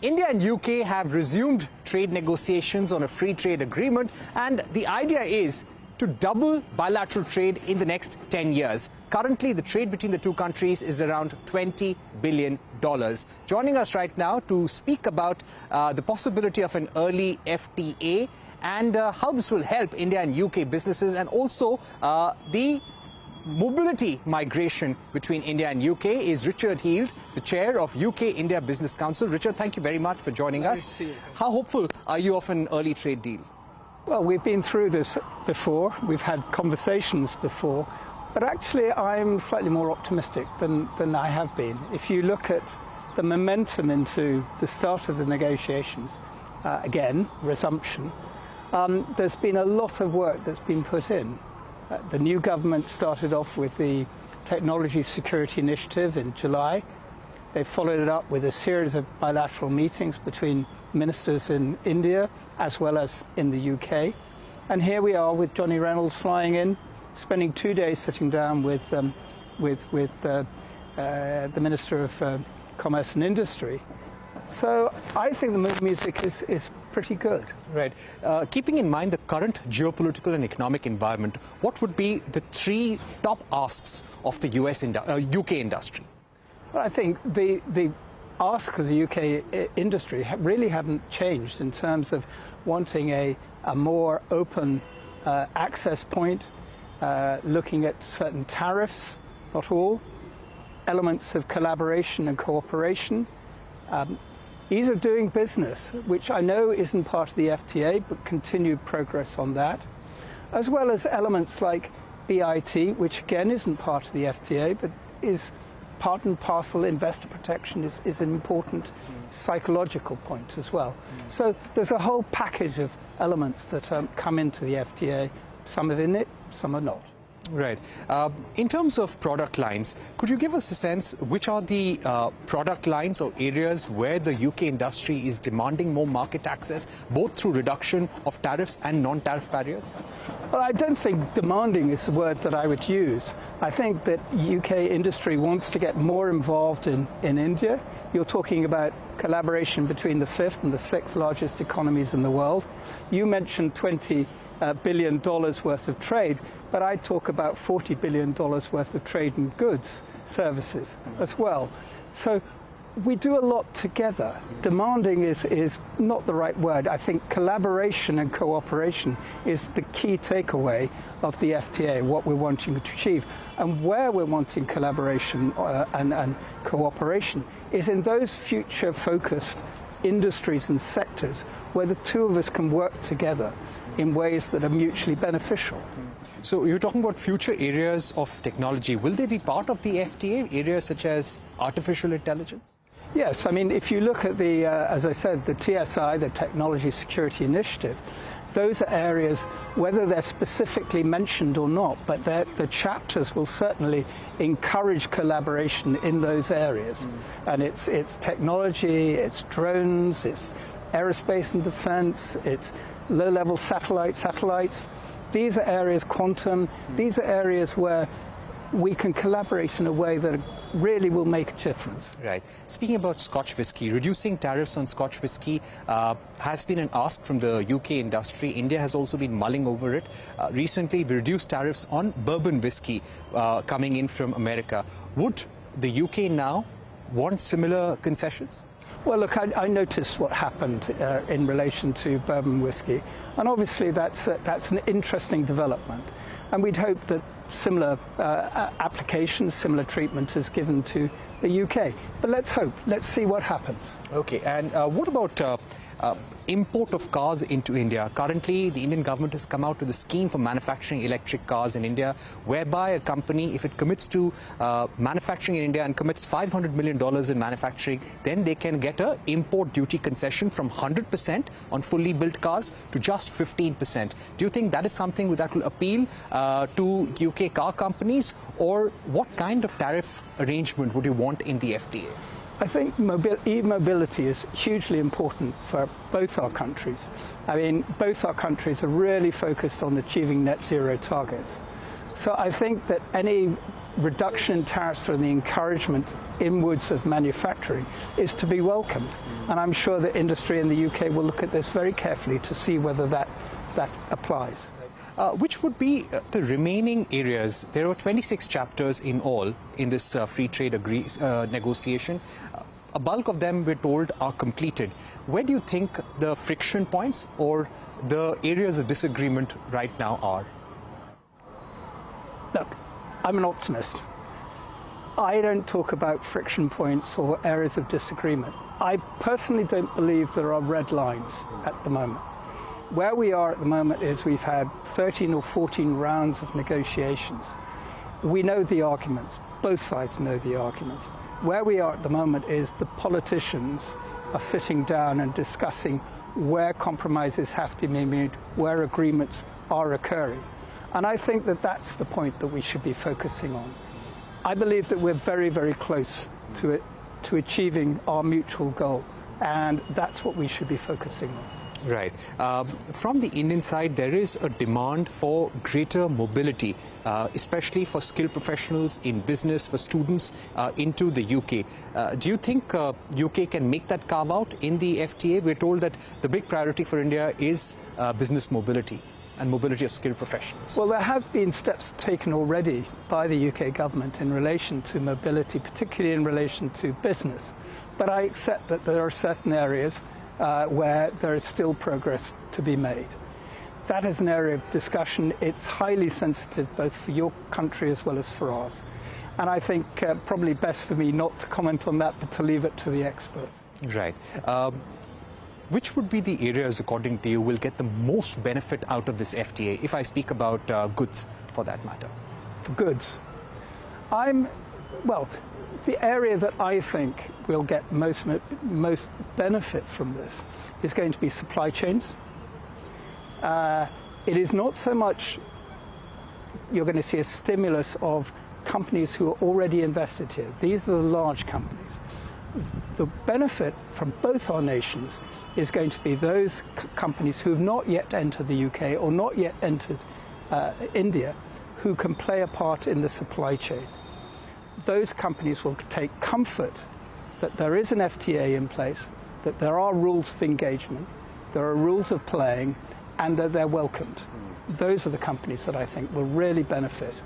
India and UK have resumed trade negotiations on a free trade agreement, and the idea is to double bilateral trade in the next 10 years. Currently, the trade between the two countries is around $20 billion. Joining us right now to speak about the possibility of an early FTA and how this will help India and UK businesses, and also the mobility migration between India and UK is Richard Heald, the chair of UK-India Business Council. Richard, thank you very much for joining us. How hopeful are you of an early trade deal? Well, we've been through this before. We've had conversations before. But actually, I'm slightly more optimistic than I have been. If you look at the momentum into the start of the negotiations, again, resumption, there's been a lot of work that's been put in. The new government started off with the Technology Security Initiative in July. They followed it up with a series of bilateral meetings between ministers in India as well as in the UK. And here we are with Johnny Reynolds flying in, spending 2 days sitting down with the Minister of Commerce and Industry. So I think the mood music is pretty good. Right. Keeping in mind the current geopolitical and economic environment, what would be the three top asks of the UK industry? Well, I think the ask of the UK industry really haven't changed in terms of wanting a more open access point, looking at certain tariffs, not all, elements of collaboration and cooperation, ease of doing business, which I know isn't part of the FTA, but continued progress on that, as well as elements like BIT, which again isn't part of the FTA, but is part and parcel. Investor protection is an important psychological point as well. So there's a whole package of elements that come into the FTA. Some are in it, some are not. Right. In terms of product lines, could you give us a sense which are the product lines or areas where the UK industry is demanding more market access, both through reduction of tariffs and non-tariff barriers? Well, I don't think demanding is the word that I would use. I think that UK industry wants to get more involved in India. You're talking about collaboration between the fifth and the sixth largest economies in the world. You mentioned $20 billion worth of trade, but I talk about $40 billion worth of trade in goods, services as well. So we do a lot together. Demanding is not the right word. I think collaboration and cooperation is the key takeaway of the FTA, what we're wanting to achieve. And where we're wanting collaboration and cooperation is in those future-focused industries and sectors where the two of us can work together in ways that are mutually beneficial. So you're talking about future areas of technology. Will they be part of the FTA, areas such as artificial intelligence? Yes, I mean, if you look at the, as I said, the TSI, the Technology Security Initiative, those are areas, whether they're specifically mentioned or not, but the chapters will certainly encourage collaboration in those areas. And it's technology, it's drones, it's aerospace and defense, it's low-level satellites. These are areas, quantum, these are areas where we can collaborate in a way that really will make a difference. Right. Speaking about Scotch whisky, reducing tariffs on Scotch whisky has been an ask from the UK industry. India has also been mulling over it. Recently, we reduced tariffs on bourbon whisky coming in from America. Would the UK now want similar concessions? Well, look, I noticed what happened in relation to bourbon whiskey, and obviously that's an interesting development. And we'd hope that similar applications, similar treatment is given to the UK. But let's hope. Let's see what happens. Okay. And what about import of cars into India? Currently, the Indian government has come out with a scheme for manufacturing electric cars in India, whereby a company, if it commits to manufacturing in India and commits $500 million in manufacturing, then they can get an import duty concession from 100% on fully built cars to just 15%. Do you think that is something that will appeal to UK car companies, or what kind of tariff arrangement would you want in the FTA? I think e-mobility is hugely important for both our countries. I mean, both our countries are really focused on achieving net zero targets. So I think that any reduction in tariffs for the encouragement inwards of manufacturing is to be welcomed. And I'm sure the industry in the UK will look at this very carefully to see whether that applies. Which would be the remaining areas? There are 26 chapters in all in this free trade negotiation. A bulk of them, we're told, are completed. Where do you think the friction points or the areas of disagreement right now are? Look, I'm an optimist. I don't talk about friction points or areas of disagreement. I personally don't believe there are red lines at the moment. Where we are at the moment is we've had 13 or 14 rounds of negotiations. We know the arguments. Both sides know the arguments. Where we are at the moment is the politicians are sitting down and discussing where compromises have to be made, where agreements are occurring. And I think that that's the point that we should be focusing on. I believe that we're very, very close to achieving our mutual goal, and that's what we should be focusing on. Right. From the Indian side, there is a demand for greater mobility, especially for skilled professionals in business, for students into the UK. Do you think UK can make that carve out in the FTA? We're told that the big priority for India is business mobility and mobility of skilled professionals. Well, there have been steps taken already by the UK government in relation to mobility, particularly in relation to business. But I accept that there are certain areas where there is still progress to be made. That is an area of discussion. It's highly sensitive both for your country as well as for ours. And I think probably best for me not to comment on that, but to leave it to the experts. Right. Which would be the areas, according to you, will get the most benefit out of this FTA, if I speak about goods for that matter? For goods, the area that I think will get most benefit from this is going to be supply chains. It is not so much you're going to see a stimulus of companies who are already invested here. These are the large companies. The benefit from both our nations is going to be those companies who have not yet entered the UK or not yet entered India, who can play a part in the supply chain. Those companies will take comfort that there is an FTA in place, that there are rules of engagement, there are rules of playing, and that they're welcomed. Those are the companies that I think will really benefit